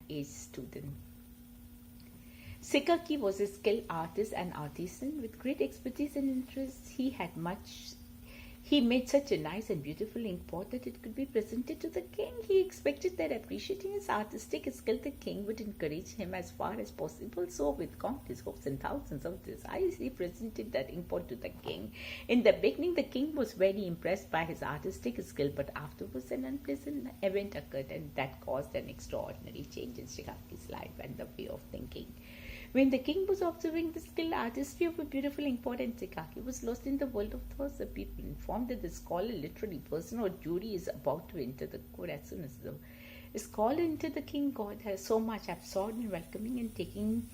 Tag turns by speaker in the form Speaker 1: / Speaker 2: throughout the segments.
Speaker 1: age student. Sikaki was a skilled artist and artisan with great expertise and interest. He made such a nice and beautiful ink pot that it could be presented to the king. He expected that appreciating his artistic skill, the king would encourage him as far as possible. So, with countless hopes and thousands of desires, he presented that ink pot to the king. In the beginning, the king was very impressed by his artistic skill, but afterwards an unpleasant event occurred, and that caused an extraordinary change in Shikaki's life and the way of thinking. When the king was observing the skilled artistry of a beautiful ink pot, and Sikaki was lost in the world of thoughts, the people informed that the scholar, literary person or jury, is about to enter the court. As soon as the scholar entered, the king God has so much absorbed in welcoming and taking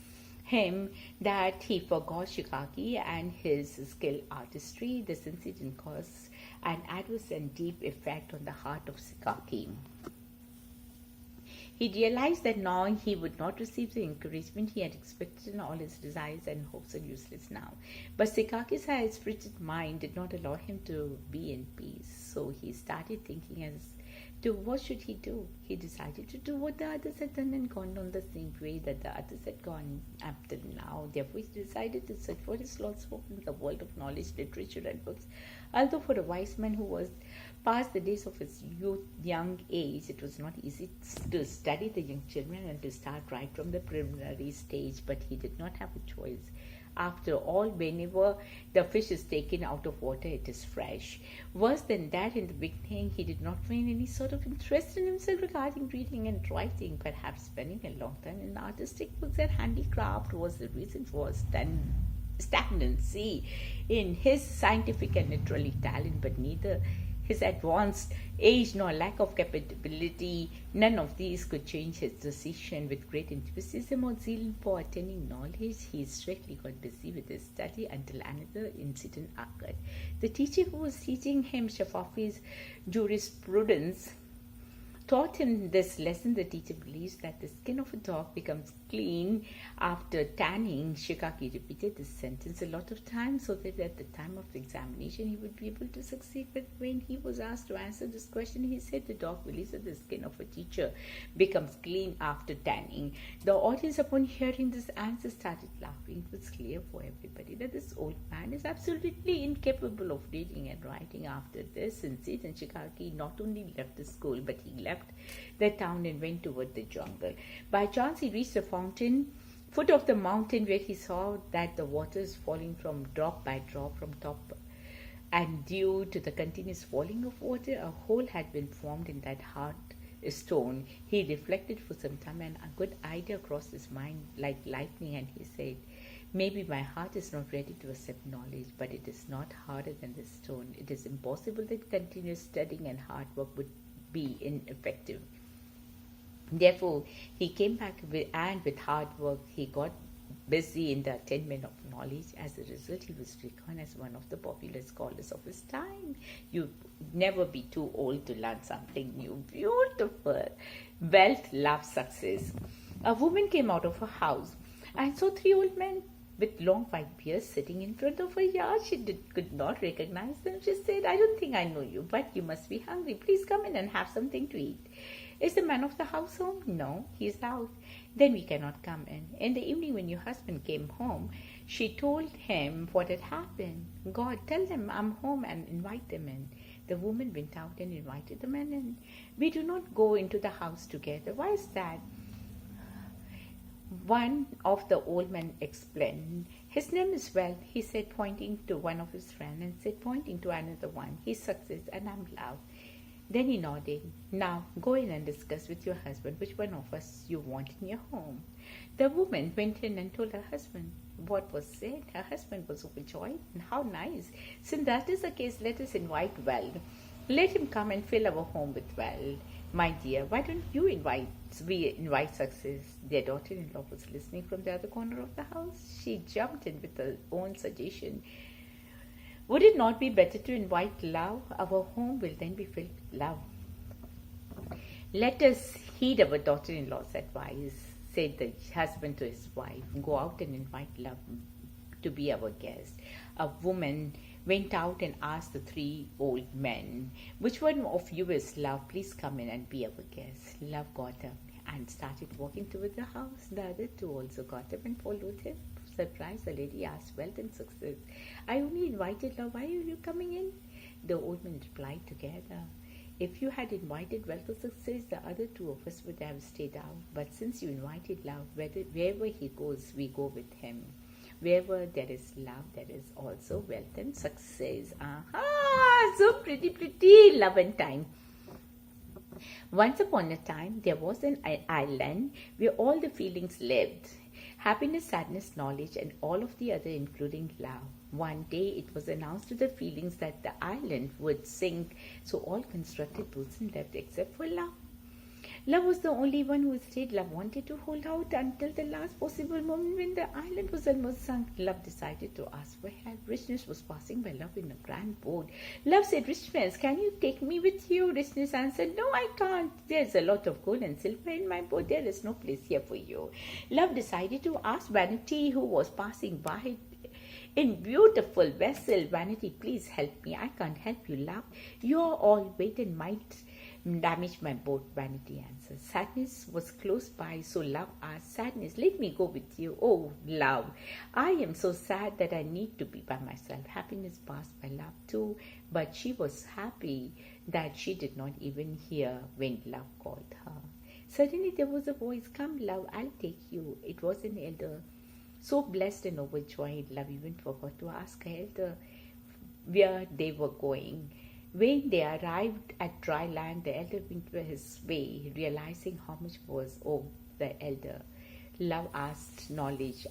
Speaker 1: him that he forgot Shikaki and his skilled artistry. This incident caused an adverse and deep effect on the heart of Shikaki. He realized that now he would not receive the encouragement he had expected, and all his desires and hopes are useless now. But Sikaki's high-spirited mind did not allow him to be in peace. So he started thinking as to what should he do. He decided to do what the others had done and gone on the same way that the others had gone up till now. Therefore, he decided to search for his lost hope in the world of knowledge, literature, and books. Although for a wise man who was past the days of his young age, it was not easy to study the young children and to start right from the preliminary stage, but he did not have a choice. After all, whenever the fish is taken out of water, it is fresh. Worse than that, in the beginning, he did not find any sort of interest in himself regarding reading and writing. Perhaps spending a long time in artistic books and handicraft was the reason for stagnancy in his scientific and literary talent, but neither his advanced age nor lack of capability, none of these could change his decision. With great enthusiasm or zeal for attaining knowledge, he strictly got busy with his study until another incident occurred. The teacher who was teaching him Shafafi's jurisprudence taught him this lesson. The teacher believes that the skin of a dog becomes clean after tanning. Shikaki repeated this sentence a lot of times so that at the time of the examination he would be able to succeed. But when he was asked to answer this question, he said the dog believes that the skin of a teacher becomes clean after tanning. The audience, upon hearing this answer, started laughing. It was clear for everybody that this old man is absolutely incapable of reading and writing. After this incident, Shikaki not only left the school, but he left the town and went toward the jungle. By chance, he reached the foot of the mountain, where he saw that the water is falling from drop by drop from top, and due to the continuous falling of water, a hole had been formed in that hard stone. He reflected for some time, and a good idea crossed his mind like lightning, and he said, maybe my heart is not ready to accept knowledge, but it is not harder than the stone. It is impossible that continuous studying and hard work would be ineffective. Therefore, he came back with hard work, he got busy in the attainment of knowledge. As a result, he was recognized as one of the popular scholars of his time. You never be too old to learn something new. Beautiful. Wealth, love, success. A woman came out of her house and saw three old men with long white beards sitting in front of her yard. She could not recognize them. She said, I don't think I know you, but you must be hungry. Please come in and have something to eat. Is the man of the house home? No, he is out. Then we cannot come in. In the evening, when your husband came home, she told him what had happened. God, tell them I'm home and invite them in. The woman went out and invited the men in. We do not go into the house together. Why is that? One of the old men explained. His name is Wealth, he said, pointing to one of his friends, and said, pointing to another one, he's Success and I'm Love. Then he nodded. Now go in and discuss with your husband which one of us you want in your home. The woman went in and told her husband what was said. Her husband was overjoyed. And how nice. Since that is the case, let us invite Wealth. Let him come and fill our home with wealth. My dear, why don't you invite Success? Their daughter-in-law was listening from the other corner of the house. She jumped in with her own suggestion. Would it not be better to invite Love? Our home will then be filled with love. Let us heed our daughter-in-law's advice, said the husband to his wife. Go out and invite Love to be our guest. A woman went out and asked the three old men, which one of you is Love? Please come in and be our guest. Love got up and started walking toward the house. The other two also got up and followed him. Surprised, the lady asked, "Wealth and success. I only invited love. Why are you coming in?" The old man replied together, "If you had invited wealth or success, the other two of us would have stayed out. But since you invited love, wherever he goes, we go with him. Wherever there is love, there is also wealth and success." Aha! So pretty, love and time. Once upon a time, there was an island where all the feelings lived. Happiness, sadness, knowledge, and all of the other, including love. One day, it was announced to the feelings that the island would sink, so all constructed bosom left except for love. Love was the only one who stayed. Love wanted to hold out until the last possible moment when the island was almost sunk. Love decided to ask for help. Richness was passing by Love in a grand boat. Love said, "Richness, can you take me with you?" Richness answered, "No, I can't. There's a lot of gold and silver in my boat. There is no place here for you." Love decided to ask Vanity, who was passing by in beautiful vessel. "Vanity, please help me. I can't help you, Love. You're all weight and might damage my boat," Vanity answered. Sadness was close by, so Love asked, "Sadness, let me go with you." "Oh, Love, I am so sad that I need to be by myself." Happiness passed by Love too, but she was happy that she did not even hear when Love called her. Suddenly there was a voice, "Come, Love, I'll take you." It was an elder. So blessed and overjoyed, Love even forgot to ask her elder where they were going. When they arrived at dry land, the elder went his way, realizing how much was owed the elder. Love asked Knowledge,